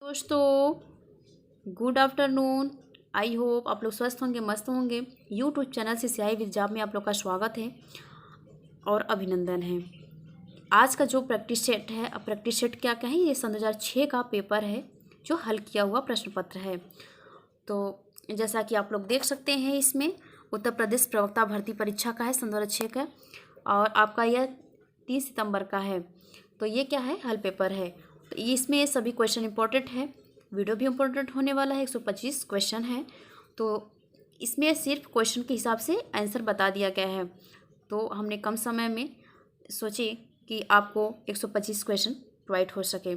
दोस्तों, good afternoon. I hope आप लोग स्वस्थ होंगे, मस्त होंगे। यूट्यूब चैनल से सियाही विद जॉब में आप लोग का स्वागत है और अभिनंदन है। आज का जो प्रैक्टिस सेट है, अब प्रैक्टिस सेट क्या कहें, ये सन 2006 का पेपर है जो हल किया हुआ प्रश्न पत्र है। तो जैसा कि आप लोग देख सकते हैं, इसमें उत्तर प्रदेश प्रवक्ता भर्ती परीक्षा का है, सन 2006 का, और आपका यह 30 सितंबर का है। तो ये क्या है, हल पेपर है। तो इसमें सभी क्वेश्चन इंपॉर्टेंट है, वीडियो भी इम्पोर्टेंट होने वाला है। 125 क्वेश्चन है, तो इसमें सिर्फ क्वेश्चन के हिसाब से आंसर बता दिया गया है। तो हमने कम समय में सोचे कि आपको 125 क्वेश्चन प्रोवाइड हो सके।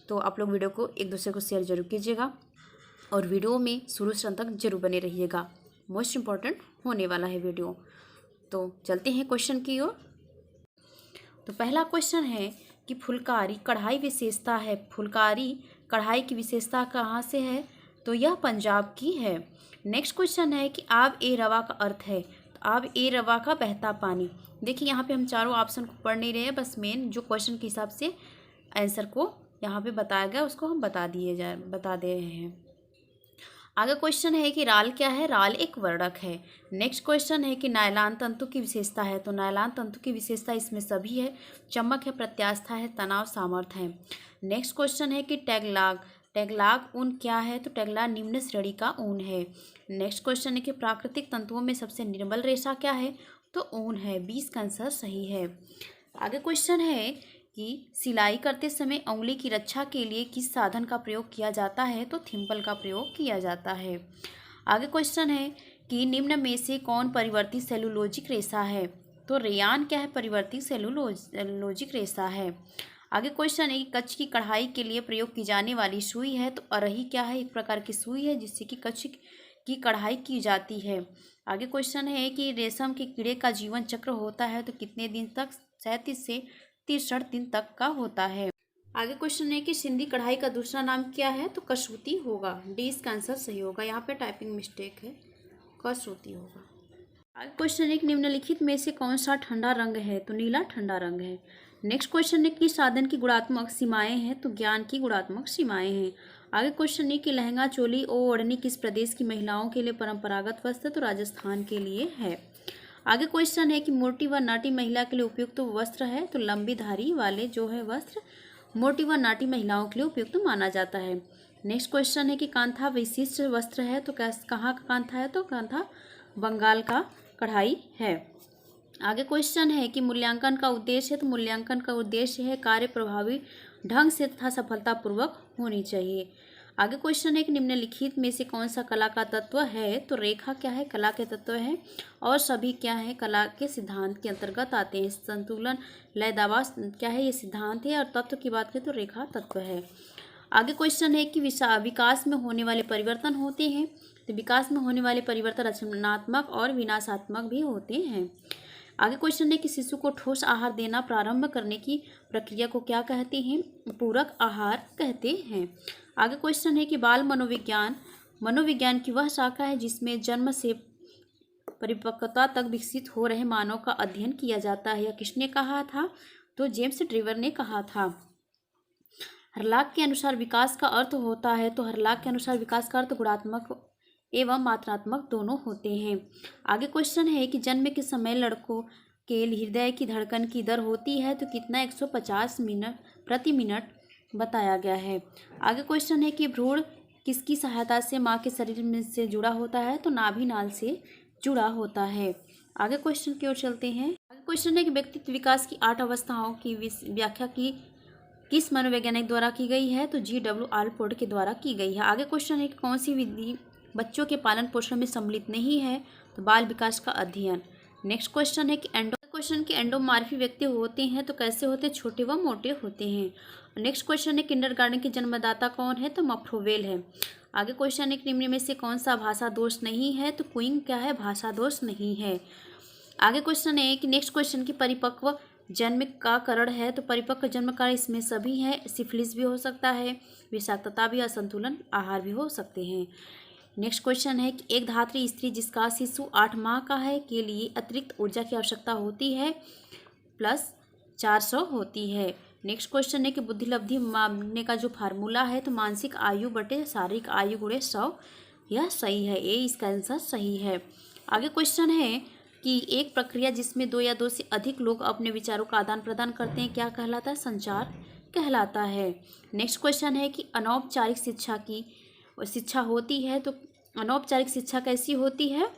तो आप लोग वीडियो को एक दूसरे को शेयर जरूर कीजिएगा और वीडियो में शुरू से अंत तक जरूर बने रहिएगा। मोस्ट इम्पॉर्टेंट होने वाला है वीडियो। तो चलते हैं क्वेश्चन की ओर। तो पहला क्वेश्चन है कि फुलकारी कढ़ाई विशेषता है। फुलकारी कढ़ाई की विशेषता कहाँ से है? तो यह पंजाब की है। नेक्स्ट क्वेश्चन है कि आब ए रवा का अर्थ है। तो आब ए रवा का बहता पानी। देखिए यहाँ पे हम चारों ऑप्शन को पढ़ नहीं रहे हैं, बस मेन जो क्वेश्चन के हिसाब से आंसर को यहाँ पे बताया गया उसको हम बता दे रहे हैं। आगे क्वेश्चन है कि राल क्या है? राल एक वर्णक है। नेक्स्ट क्वेश्चन है कि नायलॉन तंतु की विशेषता है। तो नायलॉन तंतु की विशेषता इसमें सभी है, चमक है, प्रत्यास्था है, तनाव, सामर्थ्य है। नेक्स्ट क्वेश्चन है कि टैगलाग टैगलाग ऊन क्या है? तो टैगलाग निम्न श्रेणी का ऊन है। नेक्स्ट क्वेश्चन है कि प्राकृतिक तंतुओं में सबसे निर्बल रेशा क्या है? तो ऊन है। 20 का आंसर सही है। आगे क्वेश्चन है कि सिलाई करते समय उंगली की रक्षा के लिए किस साधन का प्रयोग किया जाता है? तो थिम्पल का प्रयोग किया जाता है। आगे क्वेश्चन है कि निम्न में से कौन परिवर्ती सेलुलोजिक रेशा है? तो रेयान क्या है? परिवर्ती सेलुलोजिक रेशा है। आगे क्वेश्चन है कि कच्छ की कढ़ाई के लिए प्रयोग की जाने वाली सुई है। तो अरही क्या है? एक प्रकार की सुई है जिससे कि कच्छ की कढ़ाई की जाती है। आगे क्वेश्चन है कि रेशम के कीड़े का जीवन चक्र होता है तो कितने दिन तक? 37 से 63 दिन तक का होता है। आगे क्वेश्चन है कि सिंधी कढ़ाई का दूसरा नाम क्या है? तो कसूती होगा। डी इसका आंसर सही होगा। यहाँ पे टाइपिंग मिस्टेक है, कसूती होगा। आगे क्वेश्चन है कि निम्नलिखित में से कौन सा ठंडा रंग है? तो नीला ठंडा रंग है। नेक्स्ट क्वेश्चन है कि साधन की गुणात्मक सीमाएं हैं। तो ज्ञान की गुणात्मक सीमाएं हैं। आगे क्वेश्चन है कि लहंगा, चोली और ओढ़नी किस प्रदेश की महिलाओं के लिए परंपरागत वस्त्र? तो राजस्थान के लिए है। आगे क्वेश्चन है कि मोटी व नाटी महिला के लिए उपयुक्त तो वस्त्र है। तो लंबी धारी वाले जो है वस्त्र मोटी व नाटी महिलाओं के लिए उपयुक्त माना जाता है। नेक्स्ट क्वेश्चन है कि कांथा विशिष्ट वस्त्र है। तो कहाँ का कांथा है? तो कांथा बंगाल का कढ़ाई है। आगे क्वेश्चन है कि मूल्यांकन का उद्देश्य है। तो मूल्यांकन का उद्देश्य है कार्य प्रभावी ढंग से तथा सफलतापूर्वक होनी चाहिए। आगे क्वेश्चन है कि निम्नलिखित में से कौन सा कला का तत्व है? तो रेखा क्या है? कला के तत्व है। और सभी क्या है? कला के सिद्धांत के अंतर्गत आते हैं। संतुलन, लय, दावा क्या है? ये सिद्धांत है। और तत्व की बात करें तो रेखा तत्व है। आगे क्वेश्चन है कि विकास में होने वाले परिवर्तन होते हैं। तो विकास में होने वाले परिवर्तन रचनात्मक और विनाशात्मक भी होते हैं। आगे क्वेश्चन है कि शिशु को ठोस आहार देना प्रारंभ करने की प्रक्रिया को क्या कहते हैं? पूरक आहार कहते हैं। आगे क्वेश्चन है कि बाल मनोविज्ञान मनोविज्ञान की वह शाखा है जिसमें जन्म से परिपक्वता तक विकसित हो रहे मानव का अध्ययन किया जाता है। यह किसने कहा था? तो जेम्स ड्रीवर ने कहा था। हरलाक के अनुसार विकास का अर्थ होता है। तो हरलाक के अनुसार विकास का अर्थ गुणात्मक एवं मात्रात्मक दोनों होते हैं। आगे क्वेश्चन है कि जन्म के समय लड़कों के हृदय की धड़कन की दर होती है तो कितना? 150 मिनट प्रति मिनट बताया गया है। आगे क्वेश्चन है कि भ्रूण किसकी सहायता से माँ के शरीर में से जुड़ा होता है? तो नाभि नाल से जुड़ा होता है। आगे क्वेश्चन की ओर चलते हैं। आगे क्वेश्चन है कि व्यक्तित्व विकास की 8 अवस्थाओं की व्याख्या की किस मनोवैज्ञानिक द्वारा की गई है? तो G.W. आलपोर्ट के द्वारा की गई है। आगे क्वेश्चन है कि कौन सी विधि बच्चों के पालन पोषण में सम्मिलित नहीं है? तो बाल विकास का अध्ययन। नेक्स्ट क्वेश्चन है कि एंडोमॉर्फी व्यक्ति होते हैं तो कैसे होते हैं? छोटे व मोटे होते हैं। नेक्स्ट क्वेश्चन है किंडरगार्टन के जन्मदाता कौन है? तो मप्रोवेल है। आगे क्वेश्चन है कि निम्न में से कौन सा भाषा दोष नहीं है? तो क्विंग क्या है? भाषा दोष नहीं है। आगे क्वेश्चन है कि नेक्स्ट क्वेश्चन की परिपक्व जन्म का कारण है। तो परिपक्व जन्म कारण इसमें सभी है। सिफिलिस भी हो सकता है, विषाक्तता भी, असंतुलन आहार भी हो सकते हैं। नेक्स्ट क्वेश्चन है कि एक धात्री स्त्री जिसका शिशु 8 माह का है के लिए अतिरिक्त ऊर्जा की आवश्यकता होती है प्लस 400 होती है। नेक्स्ट क्वेश्चन है कि बुद्धिलब्धि मापने का जो फार्मूला है तो मानसिक आयु बटे शारीरिक आयु गुणे 100, यह सही है, ए इसका आंसर सही है। आगे क्वेश्चन है कि एक प्रक्रिया जिसमें 2 या 2 से अधिक लोग अपने विचारों का आदान प्रदान करते हैं क्या कहलाता है? संचार कहलाता है। नेक्स्ट क्वेश्चन है कि अनौपचारिक शिक्षा होती है तो अनौपचारिक शिक्षा कैसी होती है?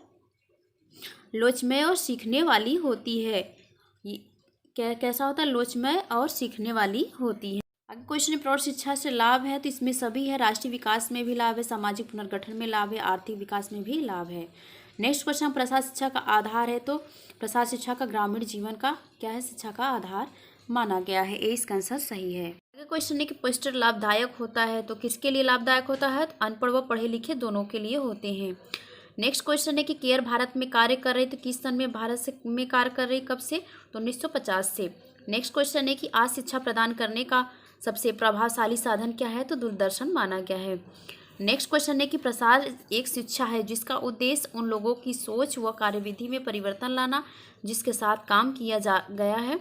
लोचमय और सीखने वाली होती है। कैसा होता है? लोचमय और सीखने वाली होती है। अगर क्वेश्चन प्रौढ़ शिक्षा से लाभ है तो इसमें सभी है, राष्ट्रीय विकास में भी लाभ है, सामाजिक पुनर्गठन में लाभ है, आर्थिक विकास में भी लाभ है। नेक्स्ट क्वेश्चन प्रसार शिक्षा का आधार है तो प्रसार शिक्षा का ग्रामीण जीवन का क्या है? शिक्षा का आधार माना गया है, ए इसका आंसर सही है। अगर क्वेश्चन है कि पोस्टर लाभदायक होता है तो किसके लिए लाभदायक होता है? तो अनपढ़ व पढ़े लिखे दोनों के लिए होते हैं। नेक्स्ट क्वेश्चन है कि केयर भारत में कार्य कर रही तो किस सन में भारत में कार्य कर रही, कब से? तो 1950 से। नेक्स्ट क्वेश्चन है कि आज शिक्षा प्रदान करने का सबसे प्रभावशाली साधन क्या है? तो दूरदर्शन माना गया है। नेक्स्ट क्वेश्चन है कि प्रसार एक शिक्षा है जिसका उद्देश्य उन लोगों की सोच व कार्यविधि में परिवर्तन लाना जिसके साथ काम किया गया है।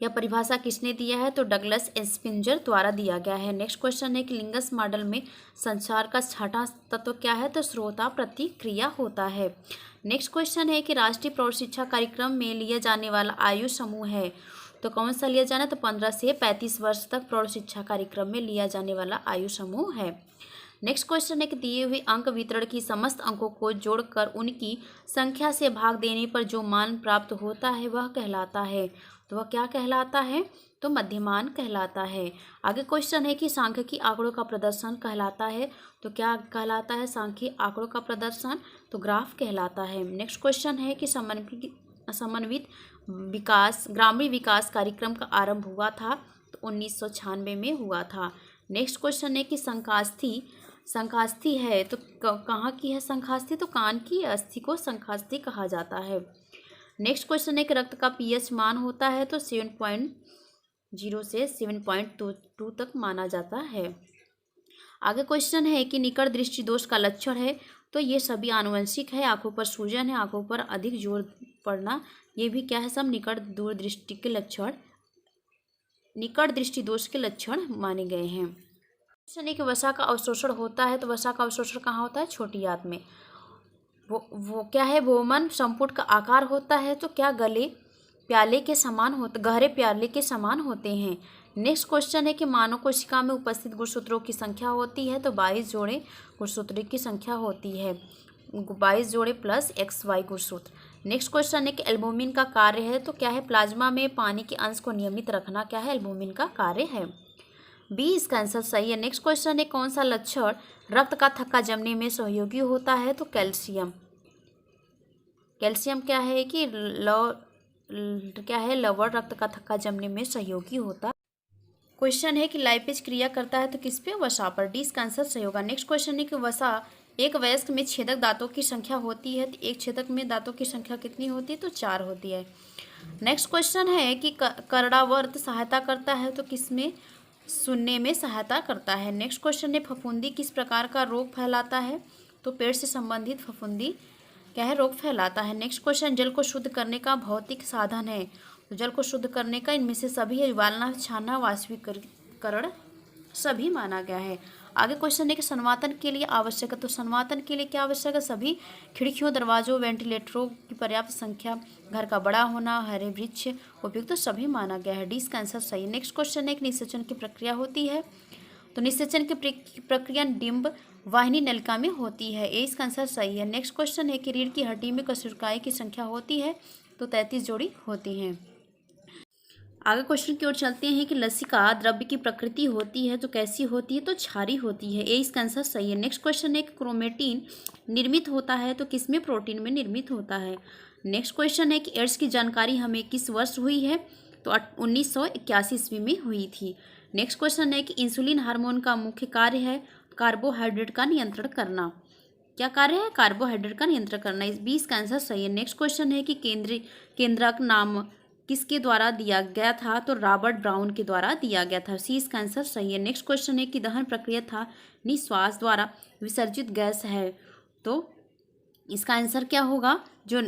यह परिभाषा किसने दिया है? तो डगलस स्पिंजर द्वारा दिया गया है। नेक्स्ट क्वेश्चन है कि लिंगस मॉडल में संचार का छठा तत्व क्या है? तो श्रोता प्रतिक्रिया होता है। नेक्स्ट क्वेश्चन है कि राष्ट्रीय प्रौढ़ शिक्षा कार्यक्रम में लिया जाने वाला आयु समूह है तो कौन सा लिया जाना? तो 15 से 35 वर्ष तक प्रौढ़ शिक्षा कार्यक्रम में लिया जाने वाला आयु समूह है। नेक्स्ट क्वेश्चन है कि दिए हुए अंक वितरण की समस्त अंकों को जोड़कर उनकी संख्या से भाग देने पर जो मान प्राप्त होता है वह कहलाता है, तो वह क्या कहलाता है? तो मध्यमान कहलाता है। आगे क्वेश्चन है कि सांख्यिकी आंकड़ों का प्रदर्शन कहलाता है तो क्या कहलाता है? सांख्यिकी आंकड़ों का प्रदर्शन तो ग्राफ कहलाता है। नेक्स्ट क्वेश्चन है कि समन्वित विकास ग्रामीण विकास कार्यक्रम का आरंभ हुआ था तो 1996 में हुआ था। नेक्स्ट क्वेश्चन है कि संकास्थी है तो कहाँ की है संकास्थी? तो कान की अस्थि को संकास्थी कहा जाता है। नेक्स्ट क्वेश्चन है कि रक्त का पीएच मान होता है तो 7.0 से 7.22 तक माना जाता है। आगे क्वेश्चन है कि निकट दृष्टि दोष का लक्षण है तो ये सभी आनुवंशिक है। आंखों पर सूजन है, आंखों पर अधिक जोर पड़ना, ये भी क्या है? सब निकट दूरदृष्टि के लक्षण, निकट दृष्टि दोष के लक्षण माने गए हैं। क्वेश्चन है कि वसा का अवशोषण होता है तो वसा का अवशोषण कहाँ होता है? छोटी आंत में। वो क्या है? भोमन संपुट का आकार होता है तो क्या गहरे प्याले के समान होते हैं। नेक्स्ट क्वेश्चन है कि मानव कोशिका में उपस्थित गुणसूत्रों की संख्या होती है तो 22 जोड़े गुणसूत्रों की संख्या होती है, 22 जोड़े प्लस XY गुणसूत्र। नेक्स्ट क्वेश्चन है कि एल्बुमिन का कार्य है तो क्या है? प्लाज्मा में पानी के अंश को नियमित रखना क्या है? एल्बुमिन का कार्य है, बी इसका आंसर सही है। नेक्स्ट क्वेश्चन है कौन सा लक्षण रक्त का थक्का जमने में सहयोगी होता है? तो कैल्शियम। कैल्शियम क्या है कि लवण रक्त का थक्का जमने में सहयोगी होता। क्वेश्चन है कि लाइपेज क्रिया करता है तो किस पे? वसा पर, डी इसका आंसर सही होगा। नेक्स्ट क्वेश्चन है कि वसा एक वयस्क में छेदक दांतों की संख्या होती है तो एक छेदक में दांतों की संख्या कितनी होती है? तो 4 होती है। नेक्स्ट क्वेश्चन है कि कर्णावर्त सहायता करता है तो किसमें? सुनने में सहायता करता है। नेक्स्ट क्वेश्चन है फफूंदी किस प्रकार का रोग फैलाता है? तो पेट से संबंधित फफूंदी क्या है? रोग फैलाता है। नेक्स्ट क्वेश्चन जल को शुद्ध करने का भौतिक साधन है तो जल को शुद्ध करने का इनमें से सभी है, उबालना, छानना, वाष्पीकरण सभी माना गया है। आगे क्वेश्चन है कि संवातन के लिए आवश्यक है तो संवातन के लिए क्या आवश्यक है? सभी खिड़कियों, दरवाजों, वेंटिलेटरों की पर्याप्त संख्या, घर का बड़ा होना, हरे वृक्ष उपयुक्त तो सभी माना गया है, डी इसका आंसर सही। नेक्स्ट क्वेश्चन है कि निषेचन की प्रक्रिया होती है तो निषेचन की प्रक्रिया डिंब वाहिनी नलिका में होती है, ए इसका आंसर सही है। नेक्स्ट क्वेश्चन है कि रीढ़ की हड्डी में कोशिकाएं की संख्या होती है तो 33 जोड़ी होती हैं। आगे क्वेश्चन की ओर चलते हैं कि लसिका द्रव्य की प्रकृति होती है तो कैसी होती है? तो क्षारी होती है, ए इसका आंसर सही है। नेक्स्ट क्वेश्चन है कि क्रोमेटिन निर्मित होता है तो किसमें? प्रोटीन में निर्मित होता है। नेक्स्ट क्वेश्चन है कि एड्स की जानकारी हमें किस वर्ष हुई है? तो 1981 ईस्वी में हुई थी। नेक्स्ट क्वेश्चन है कि इंसुलिन हार्मोन का मुख्य कार्य है कार्बोहाइड्रेट का नियंत्रण करना, क्या कार्य है? कार्बोहाइड्रेट का नियंत्रण करना, इस 20 का आंसर सही है। नेक्स्ट क्वेश्चन है कि केंद्रक नाम किसके द्वारा दिया गया था? तो रॉबर्ट ब्राउन के द्वारा दिया गया था, सी इसका आंसर सही है। नेक्स्ट क्वेश्चन है कि दहन प्रक्रिया था निश्वास द्वारा विसर्जित गैस है तो इसका आंसर क्या होगा? जो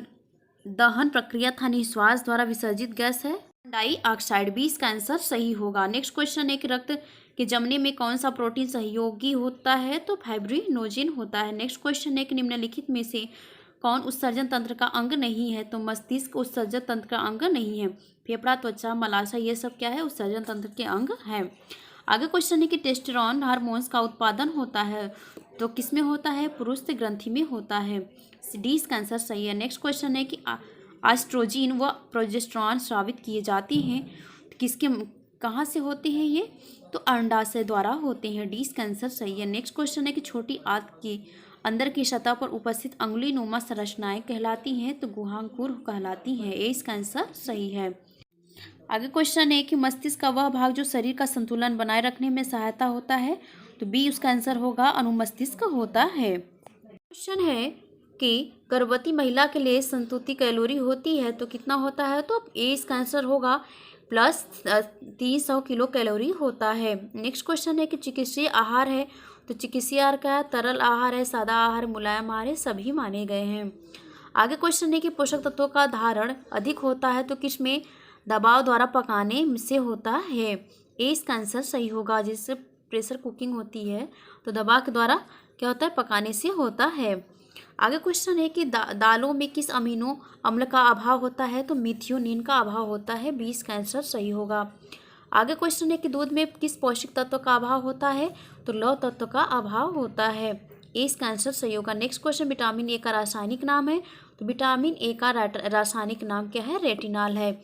दहन प्रक्रिया था निश्वास द्वारा विसर्जित गैस है, डाइऑक्साइड, बी इसका आंसर सही होगा। नेक्स्ट क्वेश्चन है कि रक्त के जमने में कौन सा प्रोटीन सहयोगी होता है, तो फाइब्रिनोजेन होता है। नेक्स्ट क्वेश्चन है कि निम्नलिखित में से कौन उत्सर्जन तंत्र का अंग नहीं है, तो मस्तिष्क उत्सर्जन तंत्र का अंग नहीं है। फेफड़ा, त्वचा, मलाशय, ये सब क्या है, उत्सर्जन तंत्र के अंग है। आगे क्वेश्चन है कि टेस्टोस्टेरोन हार्मोन्स का उत्पादन होता है, तो किसमें होता है, पुरुष ग्रंथि में होता है। डी इसका आंसर सही है। नेक्स्ट क्वेश्चन है कि एस्ट्रोजन व प्रोजेस्टेरोन स्रावित किए जाते हैं, किसके कहाँ से होते हैं ये, तो अंडाशय द्वारा होते हैं। डी इसका आंसर सही है। नेक्स्ट क्वेश्चन है कि छोटी आंत के अंदर की सतह पर उपस्थित अंगुली नुमा संरचनाएं कहलाती हैं, तो गुहांकुर कहलाती हैं। ए इसका आंसर सही है। आगे क्वेश्चन है कि मस्तिष्क का वह भाग जो शरीर का संतुलन बनाए रखने में सहायता होता है, तो बी उसका आंसर होगा, अनुमस्तिष्क होता है। क्वेश्चन है कि गर्भवती महिला के लिए संतुलित कैलोरी होती है, तो कितना होता है, तो ए इसका आंसर होगा प्लस 300 किलो कैलोरी होता है। नेक्स्ट क्वेश्चन है कि चिकित्सीय आहार है, तो चिकित्सीय आहार क्या है, तरल आहार है, सादा आहार, मुलायम आहार है, सभी माने गए हैं। आगे क्वेश्चन है कि पोषक तत्वों का धारण अधिक होता है, तो किसमें, दबाव द्वारा पकाने से होता है। ए इसका आंसर सही होगा। जिससे प्रेशर कुकिंग होती है, तो दबाव के द्वारा क्या होता है, पकाने से होता है। आगे क्वेश्चन है कि दालों में किस अमीनो अम्ल का अभाव होता है, तो मिथियोनिन का अभाव होता है। बी इसका आंसर सही होगा। आगे क्वेश्चन है कि दूध में किस पौष्टिक तत्व का अभाव होता है, तो लौह तत्व का अभाव होता है। ए इसका आंसर सही होगा। नेक्स्ट क्वेश्चन, विटामिन ए का रासायनिक नाम है, तो विटामिन ए का रासायनिक नाम क्या है, रेटिनॉल है।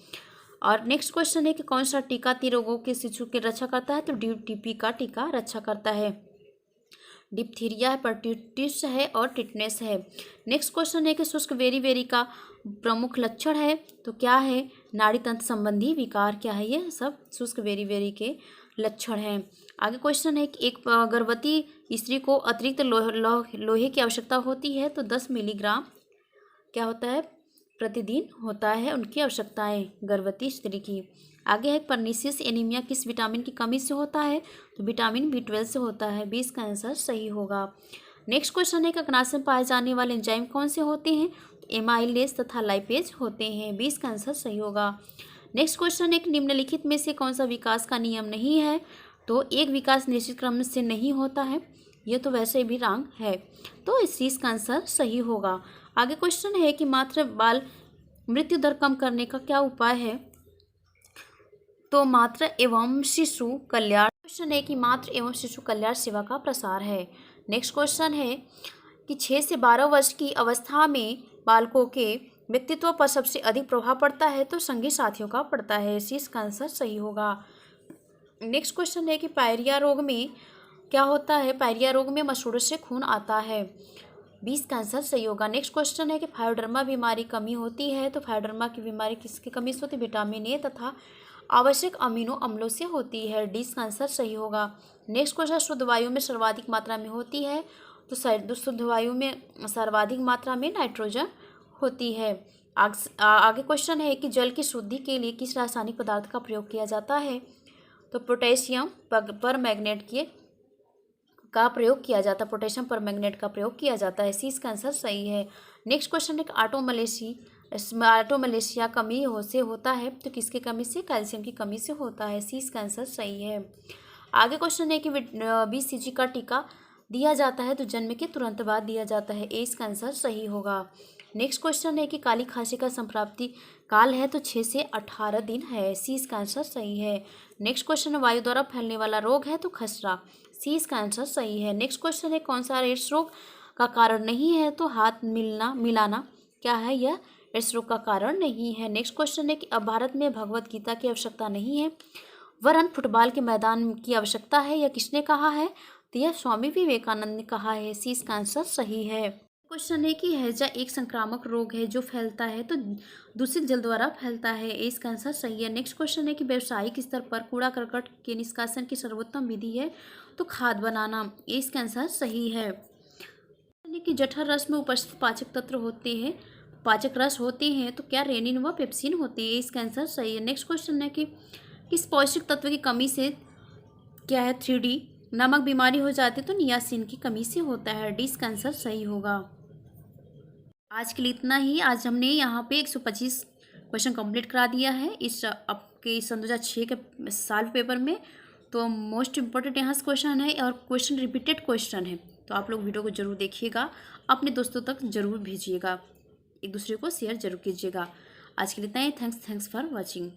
और नेक्स्ट क्वेश्चन है कि कौन सा टीका 3 रोगों के शिशु की रक्षा करता है, तो टीपी का टीका रक्षा करता है। डिप्थीरिया है, परट्यूटिस है और टिटनेस है। नेक्स्ट क्वेश्चन है कि शुष्क वेरी का प्रमुख लक्षण है, तो क्या है, नाड़ी तंत्र संबंधी विकार, क्या है, ये सब शुष्क वेरी के लक्षण हैं। आगे क्वेश्चन है कि एक गर्भवती स्त्री को अतिरिक्त लोहे की आवश्यकता होती है, तो 10 मिलीग्राम क्या होता है, प्रतिदिन होता है उनकी आवश्यकताएं गर्भवती स्त्री की। आगे है परनीसियस एनीमिया किस विटामिन की कमी से होता है, तो विटामिन B12 से होता है। बी इसका आंसर सही होगा। नेक्स्ट क्वेश्चन है कि अग्नाशय में पाए जाने वाले एंजाइम कौन से होते हैं, तो एमाइलेज तथा लाइपेज होते हैं। बी इसका आंसर सही होगा। नेक्स्ट क्वेश्चन है कि निम्नलिखित में से कौन सा विकास का नियम नहीं है, तो एक विकास निश्चित क्रम से नहीं होता है, ये तो वैसे भी रॉन्ग है, तो इस चीज़ का आंसर सही होगा। आगे क्वेश्चन है कि मातृ बाल मृत्यु दर कम करने का क्या उपाय है, तो मातृ एवं शिशु कल्याण। क्वेश्चन है कि मातृ एवं शिशु कल्याण सेवा का प्रसार है। नेक्स्ट क्वेश्चन है कि 6 से 12 वर्ष की अवस्था में बालकों के व्यक्तित्व पर सबसे अधिक प्रभाव पड़ता है, तो संगी साथियों का पड़ता है। इसका आंसर सही होगा। नेक्स्ट क्वेश्चन है कि पायरिया रोग में क्या होता है, पायरिया रोग में मसूड़ों से खून आता है। 20 का आंसर सही होगा। नेक्स्ट क्वेश्चन है कि फायोडर्मा बीमारी कमी होती है, तो फायोडर्मा की बीमारी किसकी कमी से होती है, विटामिन ए तथा आवश्यक अमीनो अम्लों से होती है। डी का आंसर सही होगा। नेक्स्ट क्वेश्चन, शुद्ध वायु में सर्वाधिक मात्रा में होती है, तो शुद्ध वायु में सर्वाधिक मात्रा में नाइट्रोजन होती है। आगे क्वेश्चन है कि जल की शुद्धि के लिए किस रासायनिक पदार्थ का प्रयोग किया जाता है, तो पोटेशियम पर मैग्नेट का प्रयोग किया जाता है, पोटेशियम पर मैग्नेट का प्रयोग किया जाता है। सी इसका आंसर सही है। नेक्स्ट क्वेश्चन है ऑटोमलेशिया कमी से होता है, तो किसकी कमी से, कैल्शियम की कमी से होता है। सी इसका आंसर सही है। आगे क्वेश्चन है कि BCG का टीका दिया जाता है, तो जन्म के तुरंत बाद दिया जाता है। ए इसका आंसर सही होगा। नेक्स्ट क्वेश्चन है कि काली खांसी का संप्राप्ति काल है, तो 6 से 18 दिन है। सी इसका आंसर सही है। नेक्स्ट क्वेश्चन है वायु द्वारा फैलने वाला रोग है, तो खसरा। सी इसका आंसर सही है। नेक्स्ट क्वेश्चन है कौन सा एड्स रोग का कारण नहीं है, तो हाथ मिलाना क्या है, यह एड्स रोग का कारण नहीं है। नेक्स्ट क्वेश्चन है कि अब भारत में भगवत गीता की आवश्यकता नहीं है, वरन फुटबॉल के मैदान की आवश्यकता है, यह किसने कहा है, तो यह स्वामी विवेकानंद ने कहा है। सी इसका आंसर सही है। क्वेश्चन है कि हैजा एक संक्रामक रोग है जो फैलता है, तो दूषित जल द्वारा फैलता है। इसका आंसर सही है। नेक्स्ट क्वेश्चन है कि व्यावसायिक स्तर पर कूड़ा करकट के निष्कासन की सर्वोत्तम विधि है, तो खाद बनाना। इसका आंसर सही है। कि जठर रस में उपस्थित पाचक तत्व होते हैं, पाचक रस होते हैं, तो क्या रेनिन व पेप्सिन होती है। इसका आंसर सही है। नेक्स्ट क्वेश्चन है कि किस पौष्टिक तत्व की कमी से क्या है 3D नामक बीमारी हो जाती है, तो नियासिन की कमी से होता है। डी इसका आंसर सही होगा। आज के लिए इतना ही। आज हमने यहाँ पे 125 क्वेश्चन कंप्लीट करा दिया है। इस कि सन 2006 के साल पेपर में। तो मोस्ट इम्पोर्टेंट यहाँ से क्वेश्चन है और क्वेश्चन रिपीटेड क्वेश्चन है, तो आप लोग वीडियो को ज़रूर देखिएगा, अपने दोस्तों तक ज़रूर भेजिएगा, एक दूसरे को शेयर ज़रूर कीजिएगा। आज के लिए इतना ही। Thanks for watching.